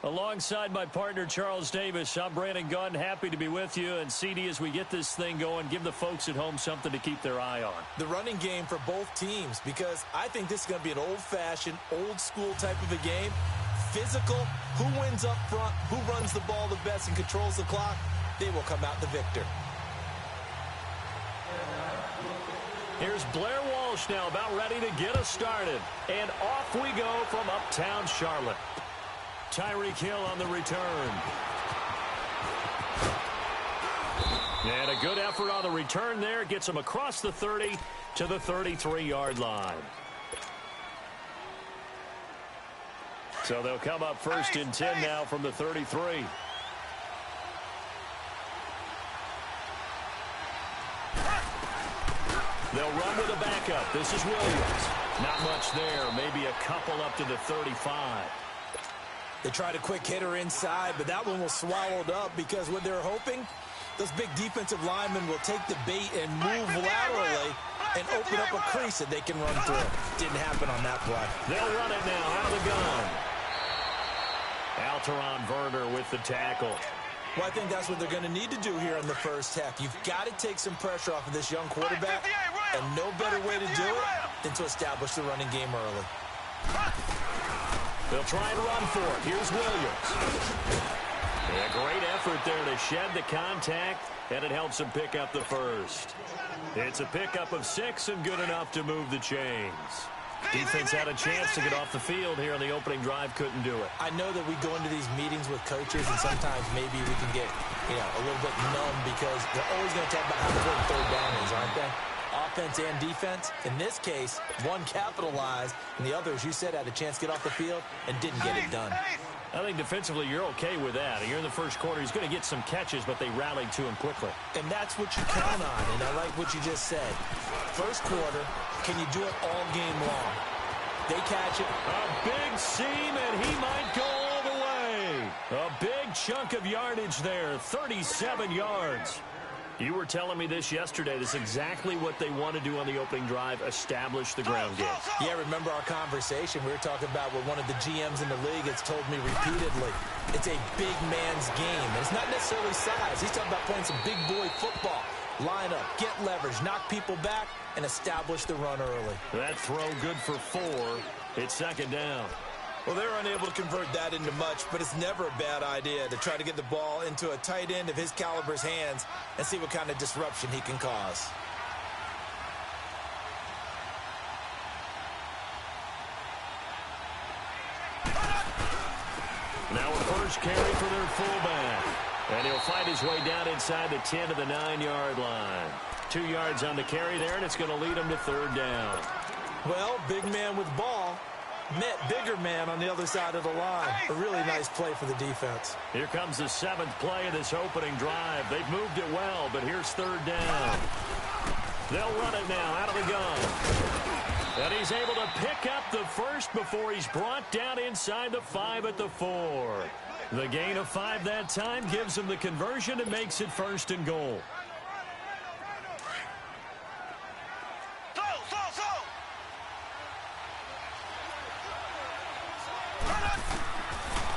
Alongside my partner, Charles Davis, I'm Brandon Gunn. Happy to be with you. And, CD, as we get this thing going, give the folks at home something to keep their eye on. The running game for both teams, because I think this is going to be an old-fashioned, old-school type of a game. Physical, who wins up front, who runs the ball the best and controls the clock, they will come out the victor. Here's Blair Walsh now about ready to get us started. And off we go from uptown Charlotte. Tyreek Hill on the return. And a good effort on the return there. Gets him across the 30 to the 33-yard line. So they'll come up first and 10 now from the 33. They'll run with a backup. This is Williams. Not much there. Maybe a couple up to the 35. They tried a quick hitter inside, but that one was swallowed up because what they're hoping, those big defensive linemen will take the bait and move laterally and open up a crease that they can run through. Didn't happen on that play. They'll run it now out of the gun. Alteron Werner with the tackle. Well, I think that's what they're going to need to do here in the first half. You've got to take some pressure off of this young quarterback, and no better way to do it than to establish the running game early. They'll try and run for it. Here's Williams. A great effort there to shed the contact, and it helps him pick up the first. It's a pickup of 6 and good enough to move the chains. Defense had a chance to get off the field here on the opening drive, couldn't do it. I know that we go into these meetings with coaches, and sometimes maybe we can get, a little bit numb because they're always going to talk about how important third down is, aren't they? Offense and defense. In this case, one capitalized, and the other, as you said, had a chance to get off the field and didn't get it done. I think defensively you're okay with that. Here in the first quarter, he's going to get some catches, but they rallied to him quickly. And that's what you count on, and I like what you just said. First quarter, can you do it all game long? They catch it. A big seam, and he might go all the way. A big chunk of yardage there, 37 yards. You were telling me this yesterday. This is exactly what they want to do on the opening drive, establish the ground game. Yeah, remember our conversation? We were talking about what one of the GMs in the league has told me repeatedly. It's a big man's game. And it's not necessarily size. He's talking about playing some big boy football. Line up, get leverage, knock people back, and establish the run early. That throw good for 4. It's second down. Well, they're unable to convert that into much, but it's never a bad idea to try to get the ball into a tight end of his caliber's hands and see what kind of disruption he can cause. Now a first carry for their fullback. And he'll find his way down inside the 10 to the 9-yard line. 2 yards on the carry there, and it's going to lead him to third down. Well, big man with ball met bigger man on the other side of the line. A really nice play for the defense. Here comes the 7th play of this opening drive. They've moved it well, but here's third down. They'll run it now out of the gun. And he's able to pick up the first before he's brought down inside the 5 at the 4. The gain of 5 that time gives him the conversion and makes it first and goal.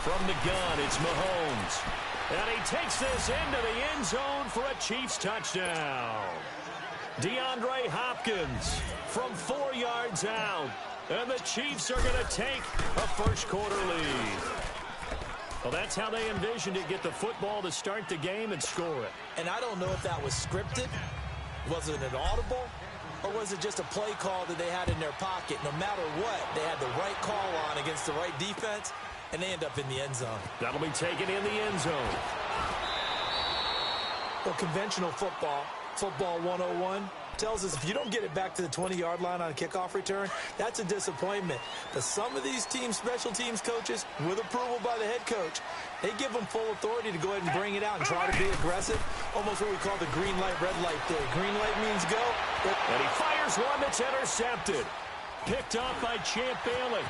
From the gun, it's Mahomes. And he takes this into the end zone for a Chiefs touchdown. DeAndre Hopkins from 4 yards out. And the Chiefs are going to take a first quarter lead. Well, that's how they envisioned it, get the football to start the game and score it. And I don't know if that was scripted. Was it an audible? Or was it just a play call that they had in their pocket? No matter what, they had the right call on against the right defense, and they end up in the end zone. That'll be taken in the end zone. Well, conventional football 101, tells us if you don't get it back to the 20-yard line on a kickoff return, that's a disappointment. But some of these teams, special teams coaches, with approval by the head coach, they give them full authority to go ahead and bring it out and try to be aggressive. Almost what we call the green light, red light theory. Green light means go. And he fires one that's intercepted. Picked off by Champ Bailey.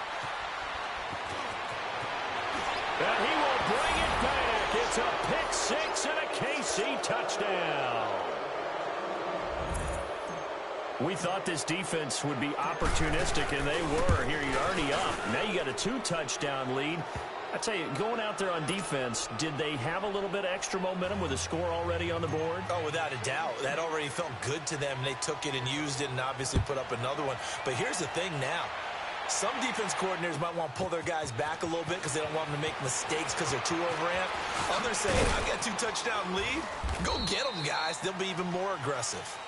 And he will bring it back. It's a pick six and a KC touchdown. We thought this defense would be opportunistic, and they were. Here you're already up. Now you got a 2-touchdown lead. I tell you, going out there on defense, did they have a little bit of extra momentum with a score already on the board? Oh, without a doubt. That already felt good to them. They took it and used it and obviously put up another one. But here's the thing now. Some defense coordinators might want to pull their guys back a little bit because they don't want them to make mistakes because they're too overamped. Others say, I've got 2-touchdown lead. Go get them, guys. They'll be even more aggressive.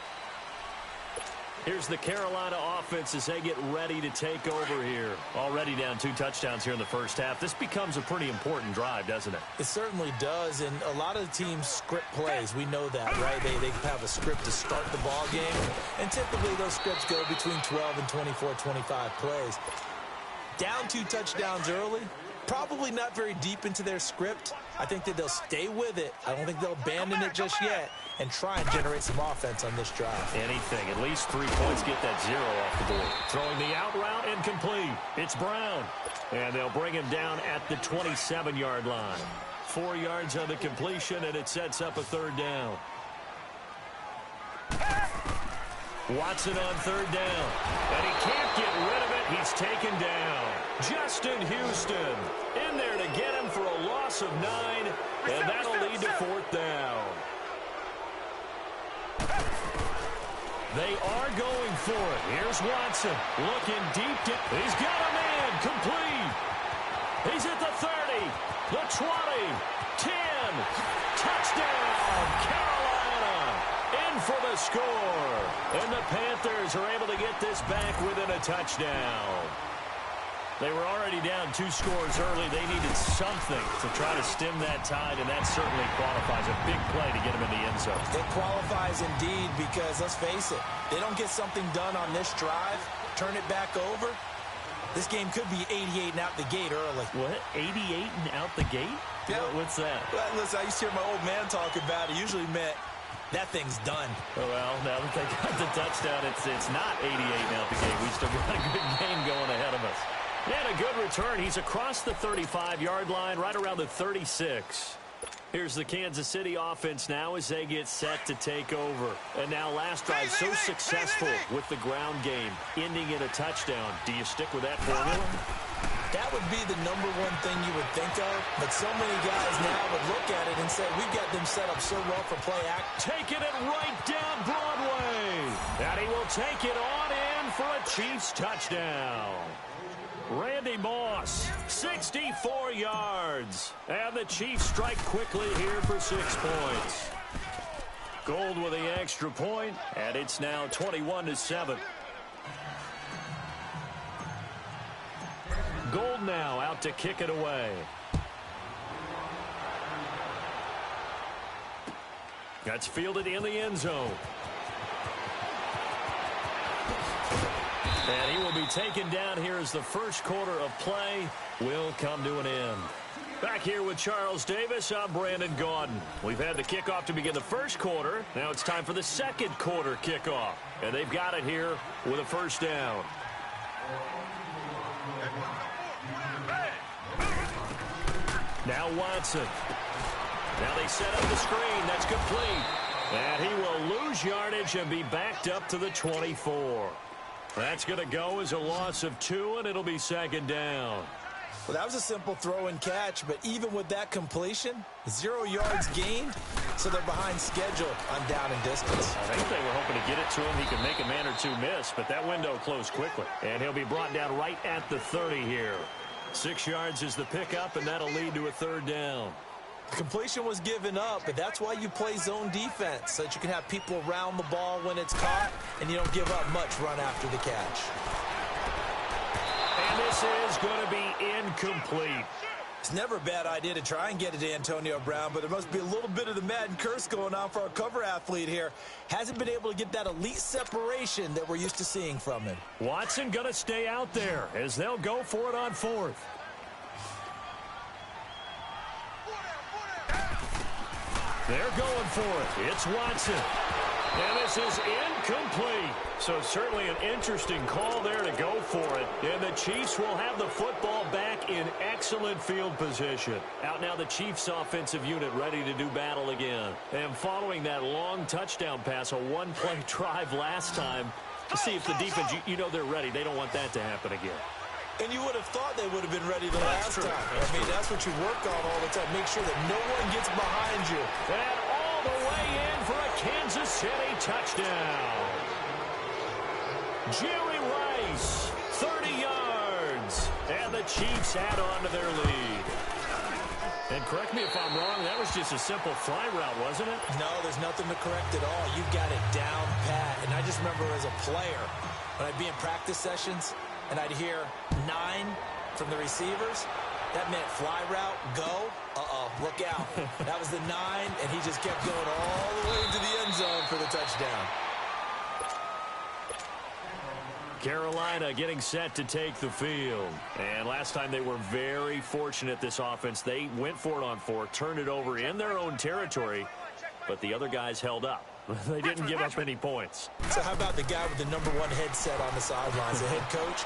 Here's the Carolina offense as they get ready to take over here. Already down 2 touchdowns here in the first half. This becomes a pretty important drive, doesn't it? It certainly does, and a lot of the teams script plays. We know that, right? They have a script to start the ball game, and typically those scripts go between 12 and 24, 25 plays. Down 2 touchdowns early, probably not very deep into their script. I think that they'll stay with it. I don't think they'll abandon it just yet and try and generate some offense on this drive. Anything. At least 3 points, get that 0 off the board. Throwing the out route, incomplete. It's Brown. And they'll bring him down at the 27-yard line. 4 yards on the completion, and it sets up a 3rd down. Watson on 3rd down. And he can't get rid of it. He's taken down. Justin Houston in there to get him for a loss of 9, and that'll lead to 4th down. They are going for it. Here's Watson looking deep. He's got a man complete. He's at the 30, the 20, 10. Touchdown, Carolina. In for the score. And the Panthers are able to get this back within a touchdown. They were already down 2 scores early. They needed something to try to stem that tide, and that certainly qualifies. A big play to get them in the end zone. It qualifies indeed because, let's face it, they don't get something done on this drive, turn it back over, this game could be 88 and out the gate early. What? 88 and out the gate? Yeah. What's that? Well, listen, I used to hear my old man talk about it. Usually meant that thing's done. Well, now that they got the touchdown, it's not 88 and out the gate. We still got a good game going ahead of us. And a good return. He's across the 35-yard line, right around the 36. Here's the Kansas City offense now as they get set to take over. And now last drive so successful with the ground game, ending in a touchdown. Do you stick with that formula? That would be the number one thing you would think of, but so many guys now would look at it and say, we've got them set up so well for play action. Taking it right down Broadway. And he will take it on in for a Chiefs touchdown. Randy Moss, 64 yards. And the Chiefs strike quickly here for 6 points. Gold with the extra point, and it's now 21-7. Gold now out to kick it away. That's fielded in the end zone. And he will be taken down here as the first quarter of play will come to an end. Back here with Charles Davis, I'm Brandon Gaudin. We've had the kickoff to begin the first quarter. Now it's time for the second quarter kickoff. And they've got it here with a first down. Now Watson. Now they set up the screen. That's complete. And he will lose yardage and be backed up to the 24. That's going to go as a loss of 2, and it'll be second down. Well, that was a simple throw and catch, but even with that completion, 0 yards gained, so they're behind schedule on down and distance. I think they were hoping to get it to him. He could make a man or 2 miss, but that window closed quickly. And he'll be brought down right at the 30 here. 6 yards is the pickup, and that'll lead to a third down. Completion was given up, but that's why you play zone defense, so that you can have people around the ball when it's caught, and you don't give up much run after the catch. And this is going to be incomplete. It's never a bad idea to try and get it to Antonio Brown, but there must be a little bit of the Madden curse going on for our cover athlete here. Hasn't been able to get that elite separation that we're used to seeing from him. Watson going to stay out there as they'll go for it on 4th. They're going for it. It's Watson. And this is incomplete. So certainly an interesting call there to go for it. And the Chiefs will have the football back in excellent field position. Out now the Chiefs offensive unit ready to do battle again. And following that long touchdown pass, a one-play drive last time, to see if the defense, you know they're ready. They don't want that to happen again. And you would have thought they would have been ready the last time. I mean, that's what you work on all the time. Make sure that no one gets behind you. And all the way in for a Kansas City touchdown. Jerry Rice, 30 yards. And the Chiefs add on to their lead. And correct me if I'm wrong, that was just a simple fly route, wasn't it? No, there's nothing to correct at all. You got it down pat. And I just remember as a player, when I'd be in practice sessions and I'd hear 9 from the receivers, that meant fly route, go. Look out. That was the 9, and he just kept going all the way into the end zone for the touchdown. Carolina getting set to take the field. And last time they were very fortunate, this offense. They went for it on 4, turned it over in their own territory, but the other guys held up. They didn't give up any points. So how about the guy with the #1 headset on the sidelines, the head coach?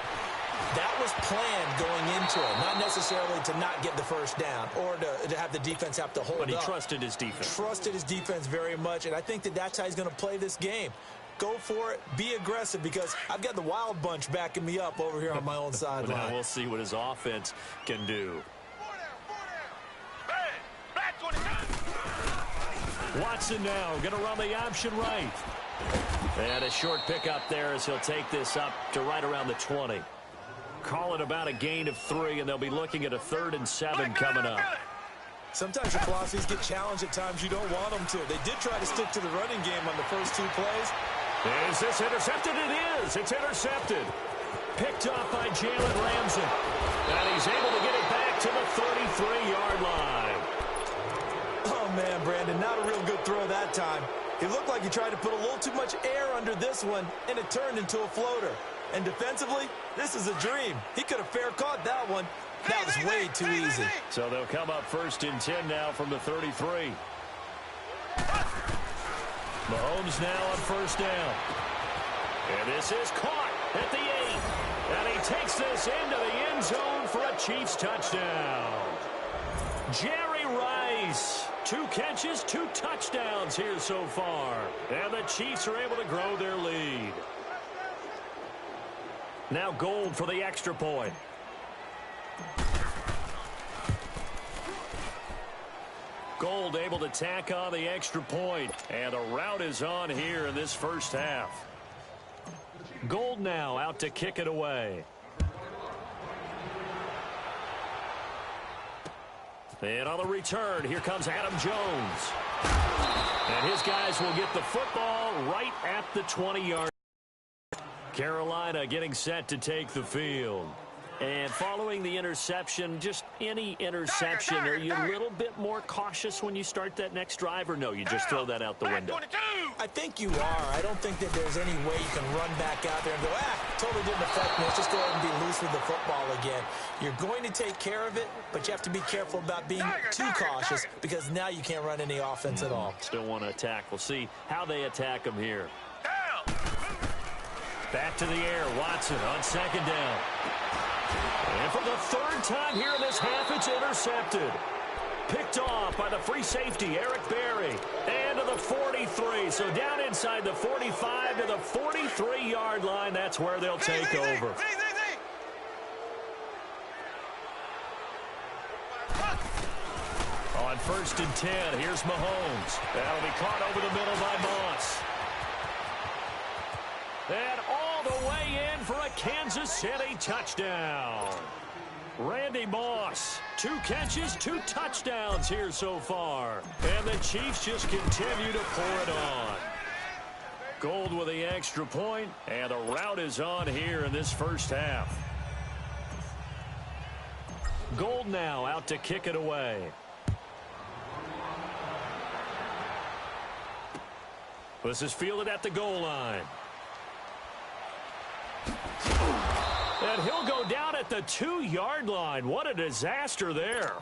That was planned going into it, not necessarily to not get the first down or to have the defense have to hold up. But he trusted his defense. Trusted his defense very much, and I think that that's how he's going to play this game. Go for it. Be aggressive, because I've got the wild bunch backing me up over here on my own sideline. Now we'll see what his offense can do. Watson now going to run the option right. And a short pickup there as he'll take this up to right around the 20. Call it about a gain of 3, and they'll be looking at a 3rd and 7 coming up. Sometimes your philosophies get challenged at times you don't want them to. They did try to stick to the running game on the first 2 plays. Is this intercepted? It is. It's intercepted. Picked off by Jalen Ramsey. And he's able to get it back to the 33-yard line. Oh, man, Brandon, not a real good throw that time. It looked like he tried to put a little too much air under this one, and it turned into a floater. And defensively, this is a dream. He could have fair caught that one. That was way too easy. So they'll come up 1st and 10 now from the 33. Mahomes now on 1st down. And this is caught at the 8. And he takes this into the end zone for a Chiefs touchdown. Jerry Rice, 2 catches, 2 touchdowns here so far. And the Chiefs are able to grow their lead. Now Gold for the extra point. Gold able to tack on the extra point. And a route is on here in this first half. Gold now out to kick it away. And on the return, here comes Adam Jones. And his guys will get the football right at the 20-yard. Carolina getting set to take the field. And following the interception, just any interception, are you a little bit more cautious when you start that next drive, or no, you just throw that out the window? I think you are. I don't think that there's any way you can run back out there and go, totally didn't affect me. Let's just go ahead and be loose with the football again. You're going to take care of it, but you have to be careful about being too cautious, because now you can't run any offense at all. Still want to attack. We'll see how they attack them here. Back to the air, Watson on 2nd down. And for the 3rd time here in this half, it's intercepted. Picked off by the free safety, Eric Berry. And to the 43. So down inside the 45 to the 43-yard line. That's where they'll take over. On 1st and 10, here's Mahomes. That'll be caught over the middle by Moss. And all the way in for a Kansas City touchdown. Randy Moss, 2 catches, 2 touchdowns here so far. And the Chiefs just continue to pour it on. Gold with the extra point, and the route is on here in this first half. Gold now out to kick it away. This is fielded at the goal line. And he'll go down at the 2-yard line. What a disaster there.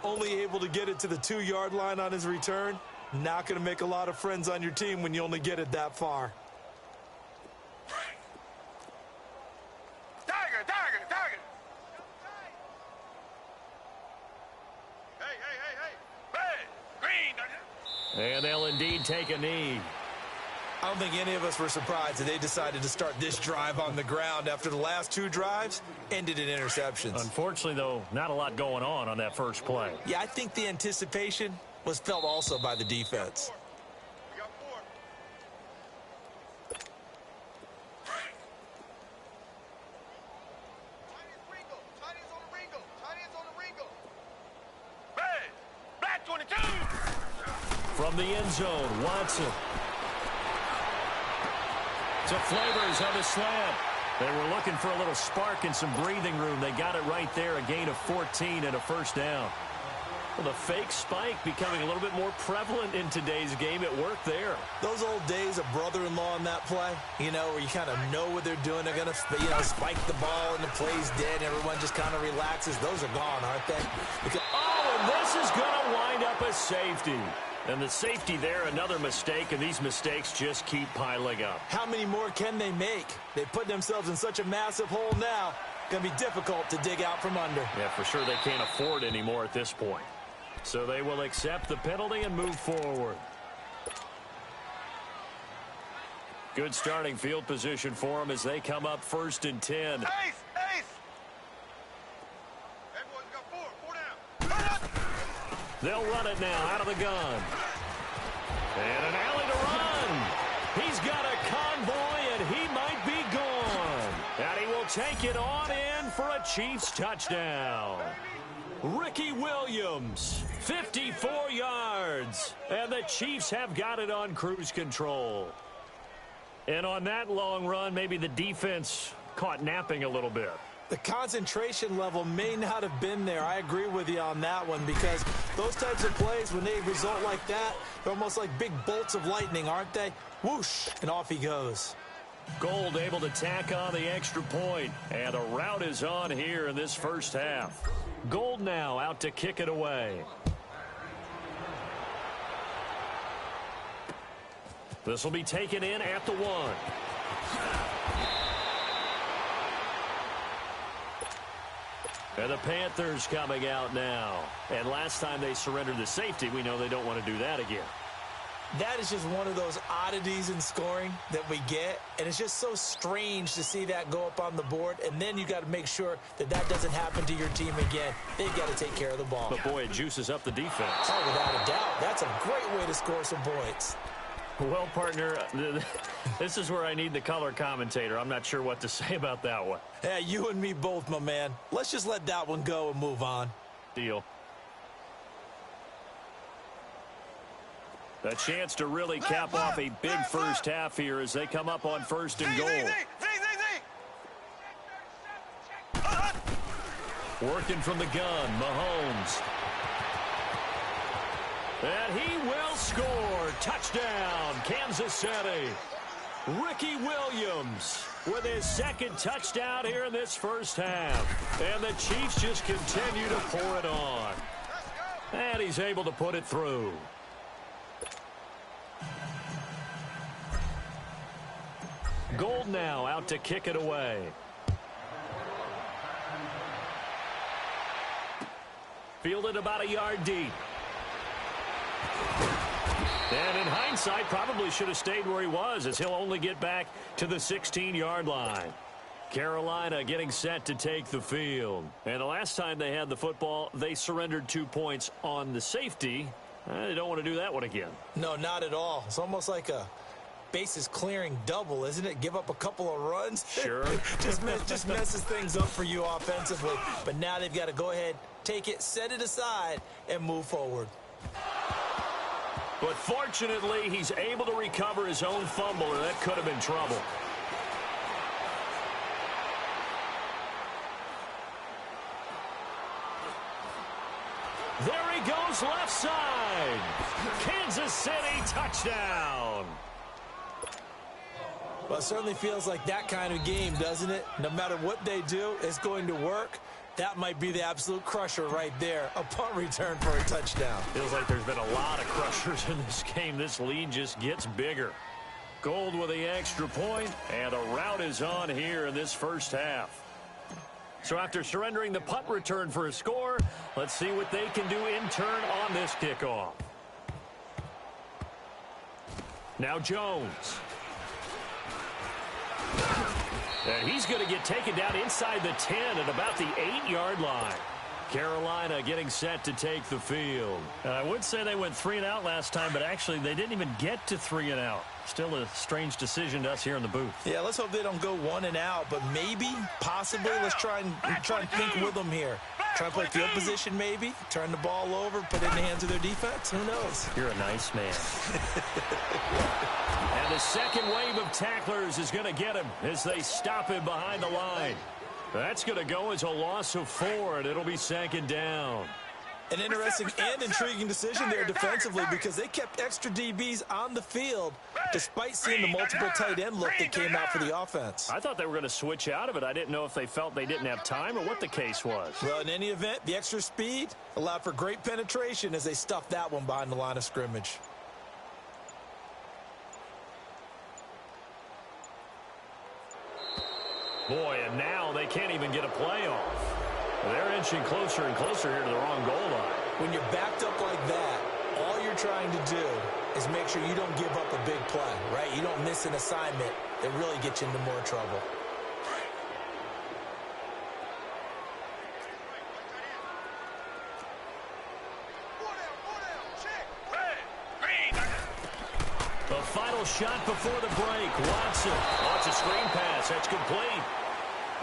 Only able to get it to the 2-yard line on his return. Not going to make a lot of friends on your team when you only get it that far. Tiger. Hey. Red, green. And they'll indeed take a knee. I don't think any of us were surprised that they decided to start this drive on the ground after the last 2 drives ended in interceptions. Unfortunately, though, not a lot going on that first play. Yeah, I think the anticipation was felt also by the defense. From the end zone, Watson. To Flavors on the slant. They were looking for a little spark and some breathing room. They got it right there, a gain of 14 and a first down. Well, the fake spike becoming a little bit more prevalent in today's game. It worked there. Those old days of brother-in-law in that play, where you kind of know what they're doing. They're going to, spike the ball and the play's dead. Everyone just kind of relaxes. Those are gone, aren't they? And this is going to wind up a safety. And the safety there, another mistake, and these mistakes just keep piling up. How many more can they make? They put themselves in such a massive hole now. Going to be difficult to dig out from under. Yeah, for sure they can't afford anymore at this point. So they will accept the penalty and move forward. Good starting field position for them as they come up 1st and 10. Ace! Everyone's got 4 down. They'll run it now out of the gun. And an alley to run. He's got a convoy, and he might be gone. And he will take it on in for a Chiefs touchdown. Ricky Williams, 54 yards. And the Chiefs have got it on cruise control. And on that long run, maybe the defense caught napping a little bit. The concentration level may not have been there. I agree with you on that one because those types of plays, when they result like that, they're almost like big bolts of lightning, aren't they? Whoosh, and off he goes. Gold able to tack on the extra point, and a rout is on here in this first half. Gold now out to kick it away. This will be taken in at the 1. And the Panthers coming out now. And last time they surrendered the safety, we know they don't want to do that again. That is just one of those oddities in scoring that we get. And it's just so strange to see that go up on the board. And then you got to make sure that that doesn't happen to your team again. They've got to take care of the ball. But, boy, it juices up the defense. Oh, without a doubt. That's a great way to score some points. Well, partner, this is where I need the color commentator. I'm not sure what to say about that one. Yeah, you and me both, my man. Let's just let that one go and move on. Deal. A chance to really cap off a big first half here as they come up on 1st and goal. Working from the gun, Mahomes. And he will score. Touchdown, Kansas City. Ricky Williams with his 2nd touchdown here in this first half. And the Chiefs just continue to pour it on. And he's able to put it through. Gold now out to kick it away. Fielded about a yard deep. And in hindsight, probably should have stayed where he was as he'll only get back to the 16-yard line. Carolina getting set to take the field. And the last time they had the football, they surrendered 2 points on the safety. They don't want to do that one again. No, not at all. It's almost like a bases clearing double, isn't it? Give up a couple of runs. Sure. just messes things up for you offensively. But now they've got to go ahead, take it, set it aside, and move forward. But fortunately, he's able to recover his own fumble, and that could have been trouble. There he goes left side. Kansas City touchdown. Well, it certainly feels like that kind of game, doesn't it? No matter what they do, it's going to work. That might be the absolute crusher right there. A punt return for a touchdown. Feels like there's been a lot of crushers in this game. This lead just gets bigger. Gold with the extra point, and a rout is on here in this first half. So after surrendering the punt return for a score, let's see what they can do in turn on this kickoff. Now Jones. And he's going to get taken down inside the 10 at about the 8-yard line. Carolina getting set to take the field. I would say they went 3 and out last time, but actually they didn't even get to 3 and out. Still a strange decision to us here in the booth. Yeah, let's hope they don't go 1 and out, but maybe, possibly, let's try and think with them here. Try and play field position maybe, turn the ball over, put it in the hands of their defense. Who knows? You're a nice man. And the second wave of tacklers is going to get him as they stop him behind the line. That's going to go as a loss of 4, and it'll be second down. An interesting and intriguing decision there defensively because they kept extra DBs on the field despite seeing the multiple tight end look that came out for the offense. I thought they were going to switch out of it. I didn't know if they felt they didn't have time or what the case was. Well, in any event, the extra speed allowed for great penetration as they stuffed that one behind the line of scrimmage. Boy, and now they can't even get a play off. They're inching closer and closer here to the wrong goal line. When you're backed up like that, all you're trying to do is make sure you don't give up a big play, right? You don't miss an assignment that really gets you into more trouble. The final shot before the break. Watson wants a screen pass. That's complete.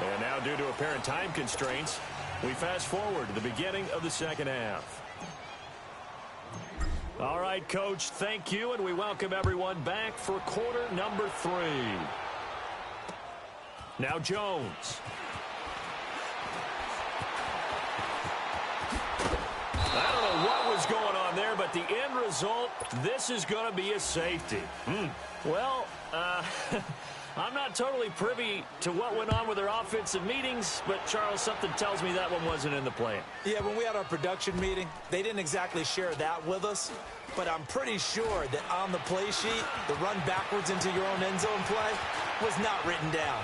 And now, due to apparent time constraints, we fast forward to the beginning of the second half. All right, Coach, thank you, and we welcome everyone back for quarter number 3. Now Jones. I don't know what was going on there, but the end result, this is going to be a safety. Well, I'm not totally privy to what went on with their offensive meetings, but, Charles, something tells me that one wasn't in the plan. Yeah, when we had our production meeting, they didn't exactly share that with us, but I'm pretty sure that on the play sheet, the run backwards into your own end zone play was not written down.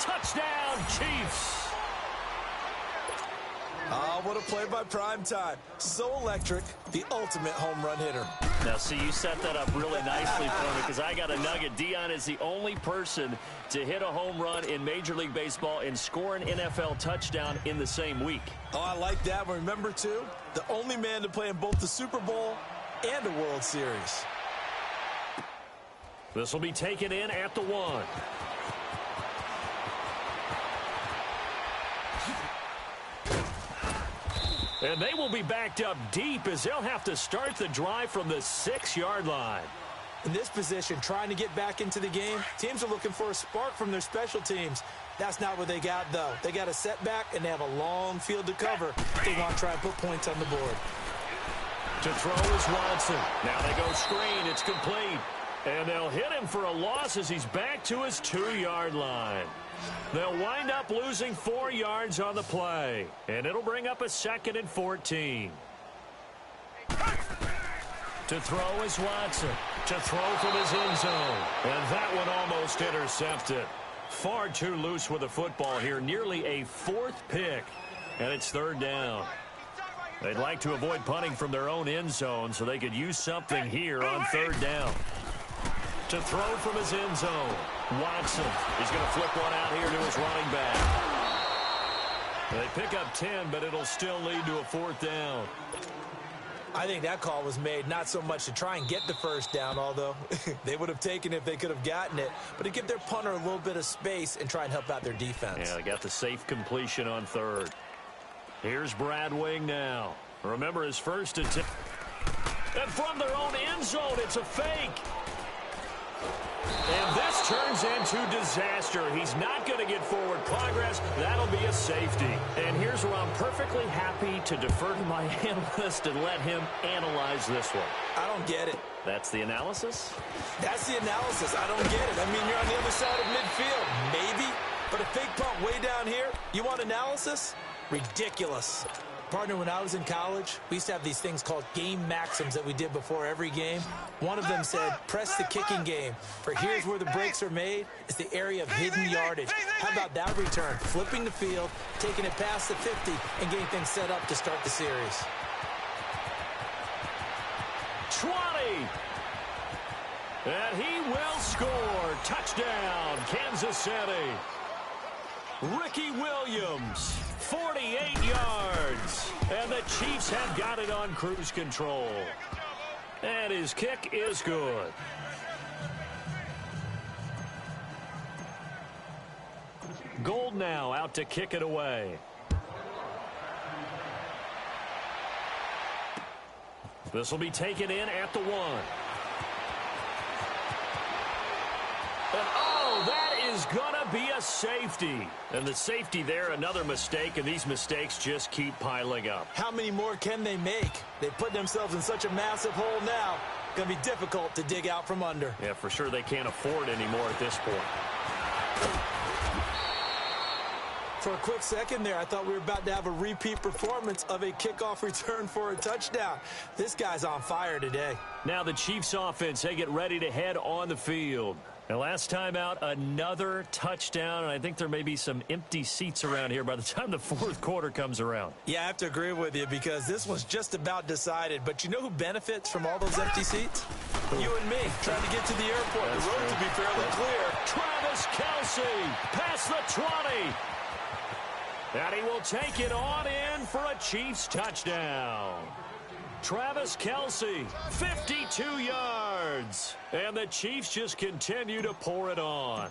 Touchdown, Chiefs! Oh, what a play by Primetime. So electric, the ultimate home run hitter. Now, see, you set that up really nicely for me because I got a nugget. Dion is the only person to hit a home run in Major League Baseball and score an NFL touchdown in the same week. Oh, I like that one. Remember, too, the only man to play in both the Super Bowl and a World Series. This will be taken in at the 1. And they will be backed up deep as they'll have to start the drive from the 6-yard line. In this position, trying to get back into the game, teams are looking for a spark from their special teams. That's not what they got, though. They got a setback, and they have a long field to cover. They want to try and put points on the board. To throw is Watson. Now they go screen. It's complete. And they'll hit him for a loss as he's back to his 2-yard line. They'll wind up losing 4 yards on the play. And it'll bring up a 2nd and 14. To throw is Watson. To throw from his end zone. And that one almost intercepted. Far too loose with the football here. Nearly a 4th pick. And it's 3rd down. They'd like to avoid punting from their own end zone so they could use something here on 3rd down. To throw from his end zone. Watson is going to flip one out here to his running back. They pick up 10, but it'll still lead to a 4th down. I think that call was made not so much to try and get the 1st down, although they would have taken it if they could have gotten it, but to give their punter a little bit of space and try and help out their defense. Yeah, they got the safe completion on 3rd. Here's Brad Wing now. Remember his first attempt. And from their own end zone, it's a fake. And this turns into disaster. He's not going to get forward progress. That'll be a safety. And here's where I'm perfectly happy to defer to my analyst and let him analyze this one. I don't get it. That's the analysis? That's the analysis. I don't get it. I mean, you're on the other side of midfield. Maybe. But a fake punt way down here, you want analysis? Ridiculous. Partner, when I was in college, we used to have these things called game maxims that we did before every game. One of them said, press the kicking game. For here's where the breaks are made. It's the area of hidden yardage. How about that return? Flipping the field, taking it past the 50, and getting things set up to start the series. 20. And he will score. Touchdown, Kansas City. Ricky Williams, 48 yards. And the Chiefs have got it on cruise control. And his kick is good. Gold now out to kick it away. This will be taken in at the 1. And oh, that is going to be a safety. And the safety there, another mistake, and these mistakes just keep piling up. How many more can they make? They put themselves in such a massive hole now. Going to be difficult to dig out from under. Yeah, for sure they can't afford anymore at this point. For a quick second there, I thought we were about to have a repeat performance of a kickoff return for a touchdown. This guy's on fire today. Now the Chiefs offense, they get ready to head on the field. And last time out, another touchdown, and I think there may be some empty seats around here by the time the fourth quarter comes around. Yeah, I have to agree with you because this one's just about decided. But you know who benefits from all those empty seats? You and me, trying to get to the airport. The road to be fairly clear. Travis Kelce, past the 20. And he will take it on in for a Chiefs touchdown. Travis Kelce, 52 yards. And the Chiefs just continue to pour it on.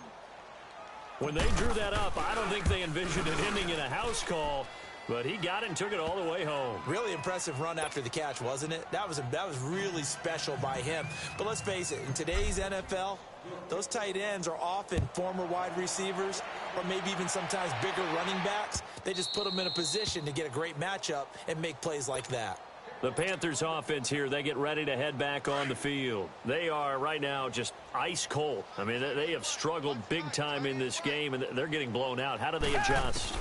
When they drew that up, I don't think they envisioned it ending in a house call, but he got it and took it all the way home. Really impressive run after the catch, wasn't it? That was really special by him. But let's face it, in today's NFL, those tight ends are often former wide receivers or maybe even sometimes bigger running backs. They just put them in a position to get a great matchup and make plays like that. The Panthers offense here, they get ready to head back on the field. They are right now just ice cold. I mean, they have struggled big time in this game, and they're getting blown out. How do they adjust?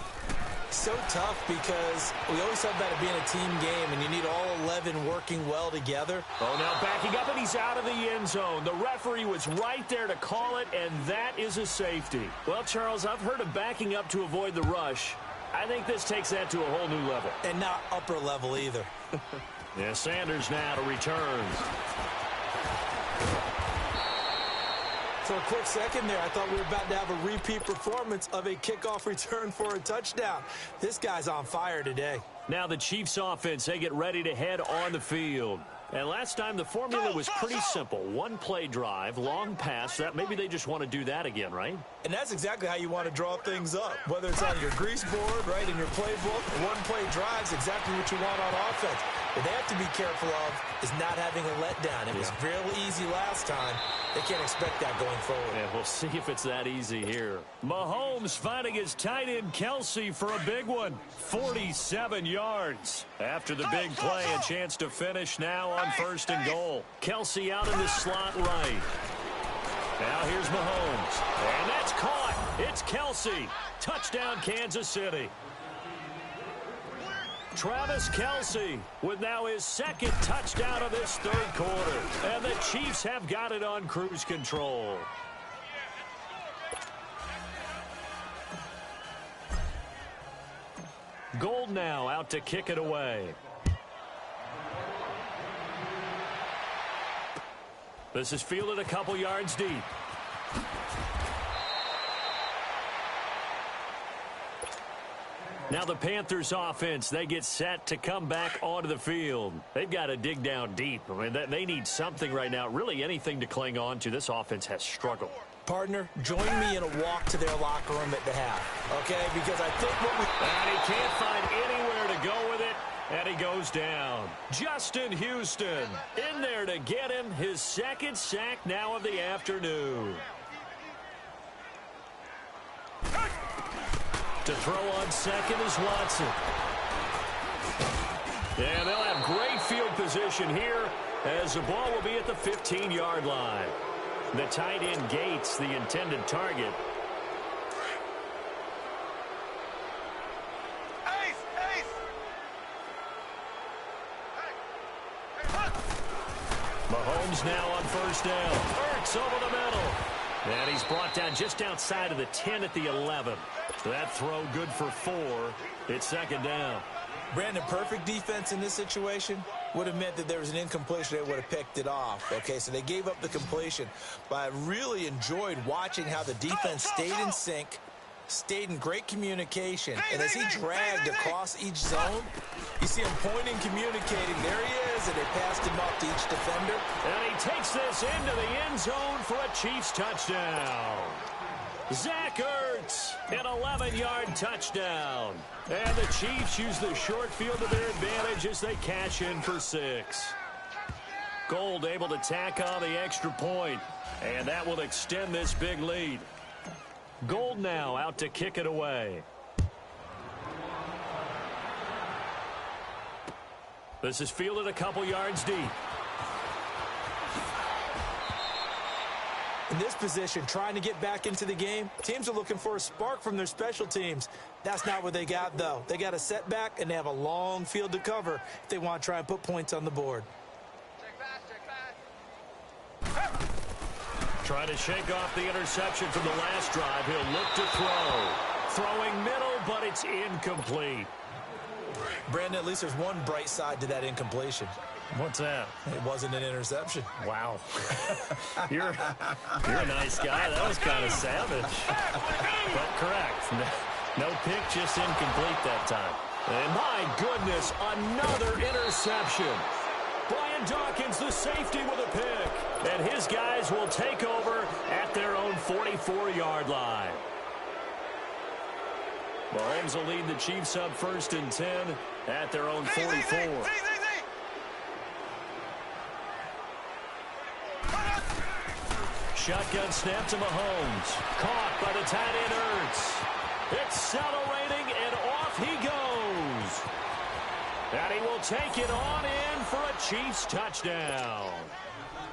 So tough because we always talk about it being a team game, and you need all 11 working well together. Oh, now backing up, and he's out of the end zone. The referee was right there to call it, and that is a safety. Well, Charles, I've heard of backing up to avoid the rush. I think this takes that to a whole new level. And not upper level either. Yeah, Sanders now to return. For a quick second there, I thought we were about to have a repeat performance of a kickoff return for a touchdown. This guy's on fire today. Now the Chiefs offense, they get ready to head on the field. And last time the formula was pretty simple. One play drive, long pass. That maybe they just want to do that again, right? And that's exactly how you want to draw things up. Whether it's on your grease board, right, in your playbook, one play drive is exactly what you want on offense. What they have to be careful of is not having a letdown. It was real easy last time. They can't expect that going forward. Yeah, we'll see if it's that easy here. Mahomes finding his tight end Kelce for a big one. 47 yards. After the big play, a chance to finish now on 1st and goal. Kelce out in the slot right. Now here's Mahomes. And that's caught. It's Kelce. Touchdown, Kansas City. Travis Kelce with now his second touchdown of this third quarter. And the Chiefs have got it on cruise control. Gold now out to kick it away. This is fielded a couple yards deep. Now the Panthers offense, they get set to come back onto the field. They've got to dig down deep. I mean, they need something right now, really anything to cling on to. This offense has struggled. Partner, join me in a walk to their locker room at the half, okay? Because I think what we... And he can't find anywhere to go with it, and he goes down. Justin Houston in there to get him his second sack now of the afternoon. To throw on second is Watson. And they'll have great field position here as the ball will be at the 15-yard line. The tight end Gates, the intended target. Mahomes now on first down. Ertz over the middle. And he's brought down just outside of the 10 at the 11. That throw good for 4. It's second down. Brandon, perfect defense in this situation would have meant that there was an incompletion. They would have picked it off. Okay, so they gave up the completion. But I really enjoyed watching how the defense stayed in sync, stayed in great communication. And as he dragged across each zone, you see him pointing, communicating. There he is, and they passed him off to each defender. And he takes this into the end zone for a Chiefs touchdown. Zach Ertz, an 11-yard touchdown. And the Chiefs use the short field to their advantage as they cash in for 6. Gold able to tack on the extra point, and that will extend this big lead. Gold now out to kick it away. This is fielded a couple yards deep. In this position, trying to get back into the game, teams are looking for a spark from their special teams. That's not what they got, though. They got a setback, and they have a long field to cover if they want to try and put points on the board. Trying to shake off the interception from the last drive. He'll look to throw. Throwing middle, but it's incomplete. Brandon, at least there's one bright side to that incompletion. What's that? It wasn't an interception. Wow. You're a nice guy. That was kind of savage. But correct. No pick, just incomplete that time. And my goodness, another interception. Brian Dawkins, the safety, with a pick. And his guys will take over at their own 44-yard line. Mahomes will lead the Chiefs up 1st and 10 at their own 44. Shotgun snap to Mahomes. Caught by the tight end Ertz. Accelerating, and off he goes. And he will take it on in for a Chiefs touchdown.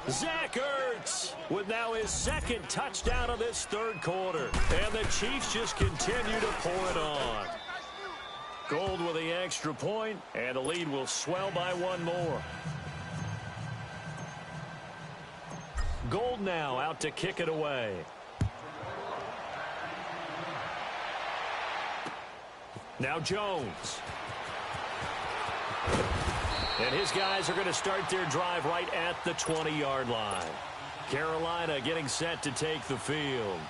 Zach Ertz with now his 2nd touchdown of this 3rd quarter. And the Chiefs just continue to pour it on. Gold with the extra point, and the lead will swell by 1 more. Gold now out to kick it away. Now Jones. And his guys are going to start their drive right at the 20-yard line. Carolina getting set to take the field.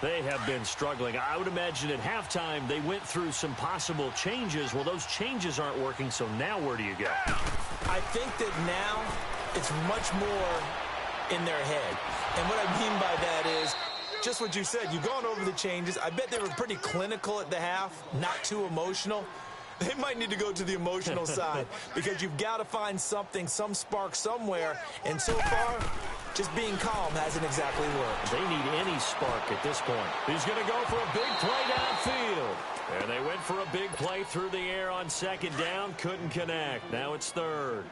They have been struggling. I would imagine at halftime they went through some possible changes. Well, those changes aren't working, so now where do you go? I think that now it's much more in their head. And what I mean by that is just what you said. You've gone over the changes. I bet they were pretty clinical at the half, not too emotional. They might need to go to the emotional side because you've got to find something, some spark somewhere. And so far, just being calm hasn't exactly worked. They need any spark at this point. He's going to go for a big play downfield. And they went for a big play through the air on 2nd down. Couldn't connect. Now it's 3rd.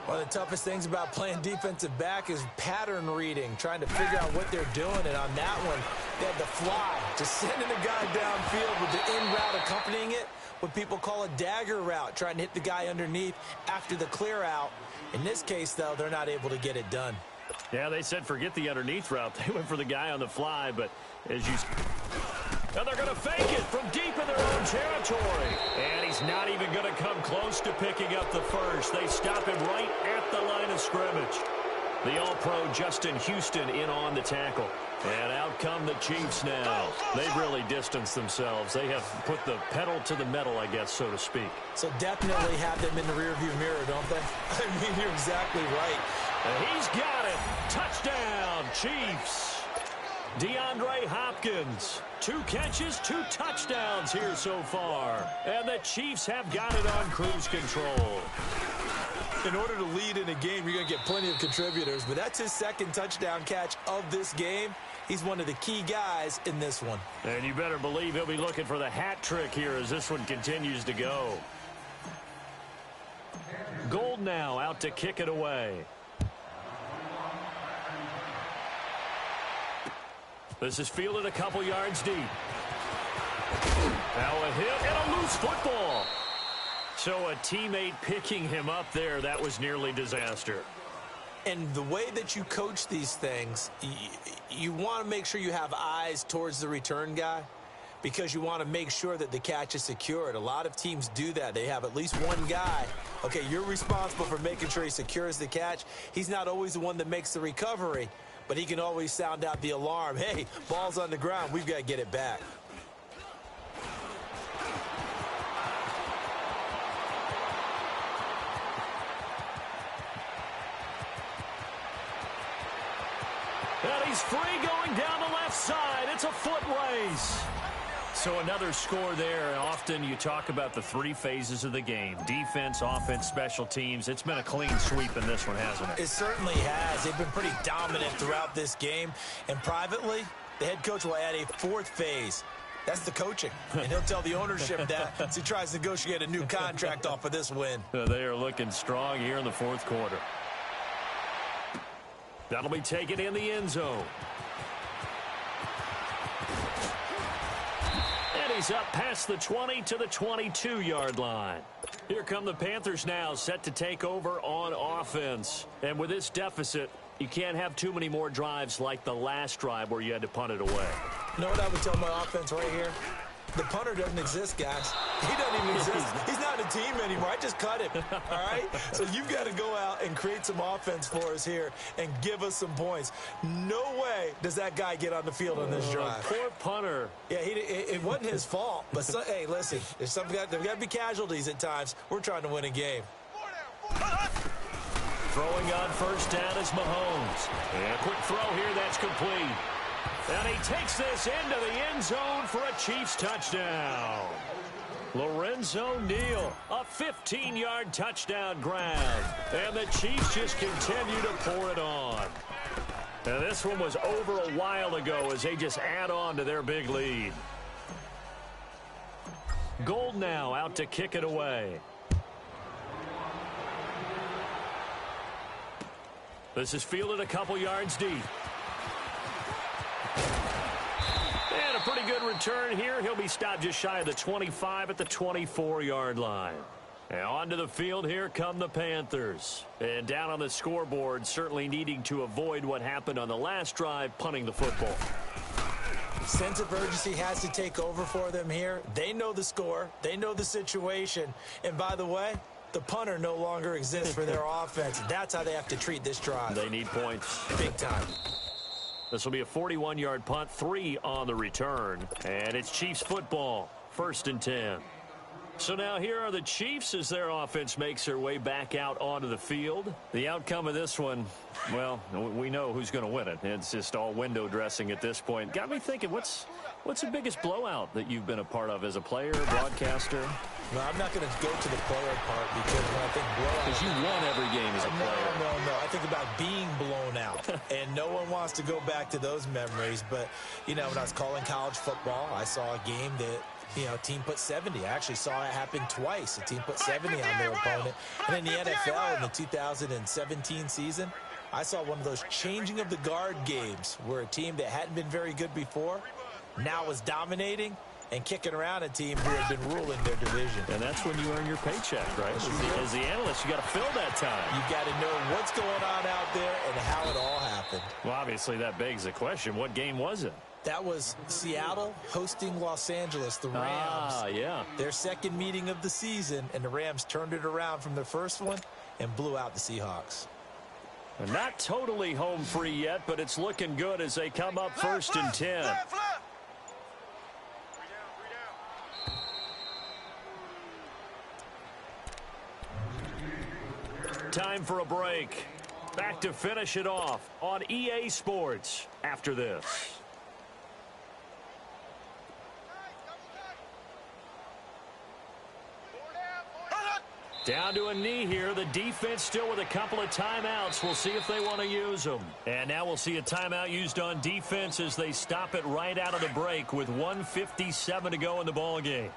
One of the toughest things about playing defensive back is pattern reading, trying to figure out what they're doing. And on that one, they had the fly, just sending a guy downfield with the in route accompanying it, what people call a dagger route, trying to hit the guy underneath after the clear out. In this case, though, they're not able to get it done. Yeah, they said forget the underneath route. They went for the guy on the fly, but as you... And they're going to fake it from deep in their own territory. And he's not even going to come close to picking up the first. They stop him right at the line of scrimmage. The All-Pro Justin Houston in on the tackle. And out come the Chiefs now. They've really distanced themselves. They have put the pedal to the metal, I guess, so to speak. So definitely have them in the rearview mirror, don't they? I mean, you're exactly right. And he's got it. Touchdown, Chiefs. DeAndre Hopkins, 2 catches, 2 touchdowns here so far. And the Chiefs have got it on cruise control. In order to lead in a game, you're going to get plenty of contributors, but that's his 2nd touchdown catch of this game. He's one of the key guys in this one. And you better believe he'll be looking for the hat trick here as this one continues to go. Gold now out to kick it away. This is fielded a couple yards deep. Now a hit and a loose football. So a teammate picking him up there, that was nearly disaster. And the way that you coach these things, you want to make sure you have eyes towards the return guy because you want to make sure that the catch is secured. A lot of teams do that. They have at least one guy. Okay, you're responsible for making sure he secures the catch. He's not always the one that makes the recovery, but he can always sound out the alarm. Hey, ball's on the ground. We've got to get it back. And he's free going down the left side. It's a foot race. So another score there, and often you talk about the three phases of the game. Defense, offense, special teams. It's been a clean sweep in this one, hasn't it? It certainly has. They've been pretty dominant throughout this game. And privately, the head coach will add a fourth phase. That's the coaching. And he'll tell the ownership that as he tries to negotiate a new contract off of this win. They are looking strong here in the fourth quarter. That'll be taken in the end zone. And he's up past the 20 to the 22-yard line. Here come the Panthers now, set to take over on offense. And with this deficit, you can't have too many more drives like the last drive where you had to punt it away. You know what I would tell my offense right here? The punter doesn't exist, guys. He doesn't even exist. He's not a team anymore. I just cut him, all right? So you've got to go out and create some offense for us here and give us some points. No way does that guy get on the field on this drive. Poor punter. Yeah, it wasn't his fault. But, hey, listen, there's got to be casualties at times. We're trying to win a game. Throwing on first down is Mahomes. And a quick throw here, that's complete. And he takes this into the end zone for a Chiefs touchdown. Lorenzo Neal, a 15-yard touchdown grab. And the Chiefs just continue to pour it on. And this one was over a while ago as they just add on to their big lead. Gold now out to kick it away. This is fielded a couple yards deep. And a pretty good return here. He'll be stopped just shy of the 25 at the 24-yard line. And onto the field, here come the Panthers. And down on the scoreboard, certainly needing to avoid what happened on the last drive, punting the football. Sense of urgency has to take over for them here. They know the score. They know the situation. And by the way, the punter no longer exists for their offense. That's how they have to treat this drive. They need points. Big time. This will be a 41-yard punt, 3 on the return. And it's Chiefs football, 1st and 10. So now here are the Chiefs as their offense makes their way back out onto the field. The outcome of this one, well, we know who's going to win it. It's just all window dressing at this point. Got me thinking, what's the biggest blowout that you've been a part of as a player, broadcaster? No, I'm not going to go to the player part because when I think blowout... Because you won every game as a player. No. I think about being blown out. And no one wants to go back to those memories. But, you know, when I was calling college football, I saw a game that, you know, team put 70. I actually saw it happen twice. A team put 70 on their opponent. And in the NFL in the 2017 season, I saw one of those changing of the guard games where a team that hadn't been very good before now was dominating and kicking around a team who had been ruling their division. And that's when you earn your paycheck, right? As the analyst, you got to fill that time. You got to know what's going on out there and how it all happened. Well, obviously that begs the question, what game was it? That was Seattle hosting Los Angeles, the Rams. Ah, yeah. Their second meeting of the season, and the Rams turned it around from their first one and blew out the Seahawks. And not totally home free yet, but it's looking good as they come up 1st and 10. Time for a break. Back to finish it off on EA Sports after this. Down to a knee here. The defense still with a couple of timeouts. We'll see if they want to use them. And now we'll see a timeout used on defense as they stop it right out of the break with 1:57 to go in the ball game.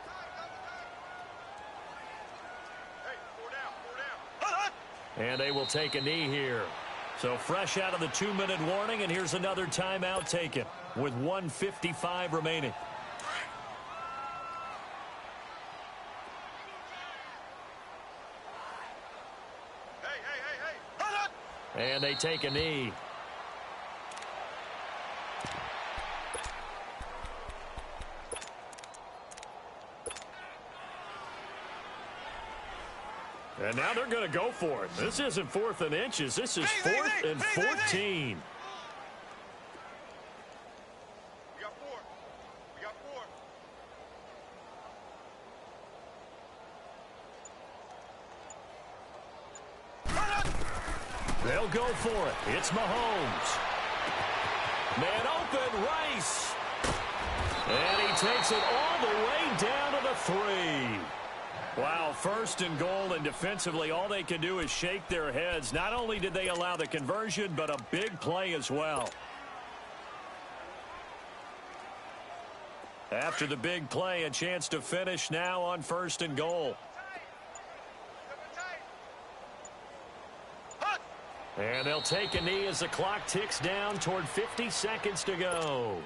And they will take a knee here. So fresh out of the 2-minute warning, and here's another timeout taken with 1:55 remaining. And they take a knee. And now they're going to go for it. This isn't 4th and inches. This is 4th and 14. We got 4. We got 4. They'll go for it. It's Mahomes. Man open, Rice. And he takes it all the way down to the 3. Wow, 1st and goal, and defensively all they can do is shake their heads. Not only did they allow the conversion, but a big play as well. After the big play, a chance to finish now on 1st and goal. And they'll take a knee as the clock ticks down toward 50 seconds to go.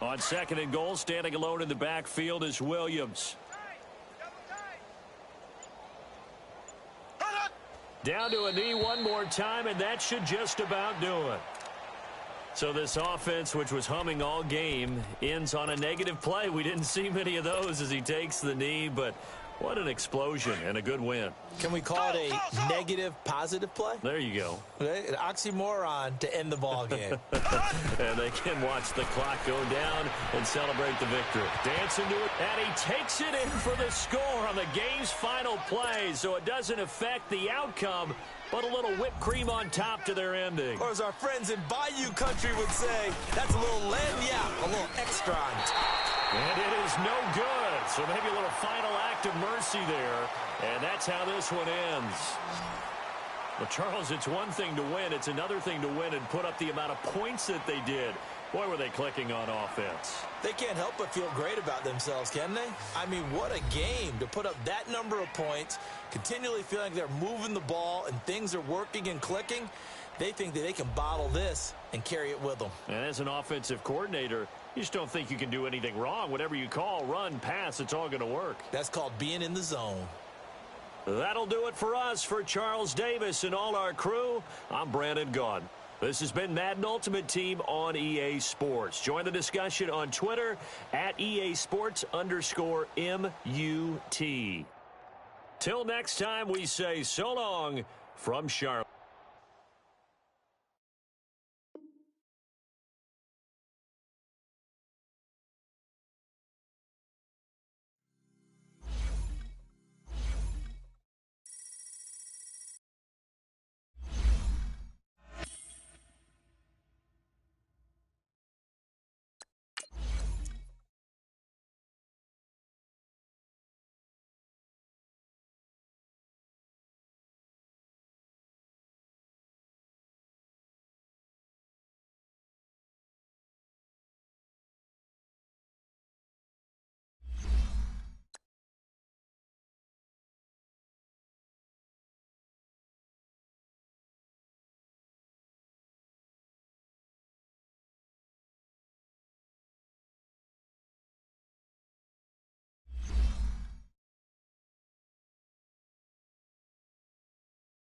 On 2nd and goal, standing alone in the backfield is Williams. Down to a knee one more time, and that should just about do it. So this offense, which was humming all game, ends on a negative play. We didn't see many of those as he takes the knee, but what an explosion and a good win. Can we call it a negative positive play? There you go. Okay, an oxymoron to end the ball game. And they can watch the clock go down and celebrate the victory. Dancing to it, and he takes it in for the score on the game's final play, so it doesn't affect the outcome, but a little whipped cream on top to their ending. Or as our friends in Bayou Country would say, that's a little lagniappe, a little extra on top. And it is no good. So maybe a little final act of mercy there. And that's how this one ends. Well, Charles, it's one thing to win. It's another thing to win and put up the amount of points that they did. Boy, were they clicking on offense. They can't help but feel great about themselves, can they? I mean, what a game to put up that number of points, continually feeling like they're moving the ball and things are working and clicking. They think that they can bottle this and carry it with them. And as an offensive coordinator, you just don't think you can do anything wrong. Whatever you call, run, pass, it's all going to work. That's called being in the zone. That'll do it for us. For Charles Davis and all our crew, I'm Brandon Gaudin. This has been Madden Ultimate Team on EA Sports. Join the discussion on Twitter at EA Sports_MUT. Till next time, we say so long from Charlotte.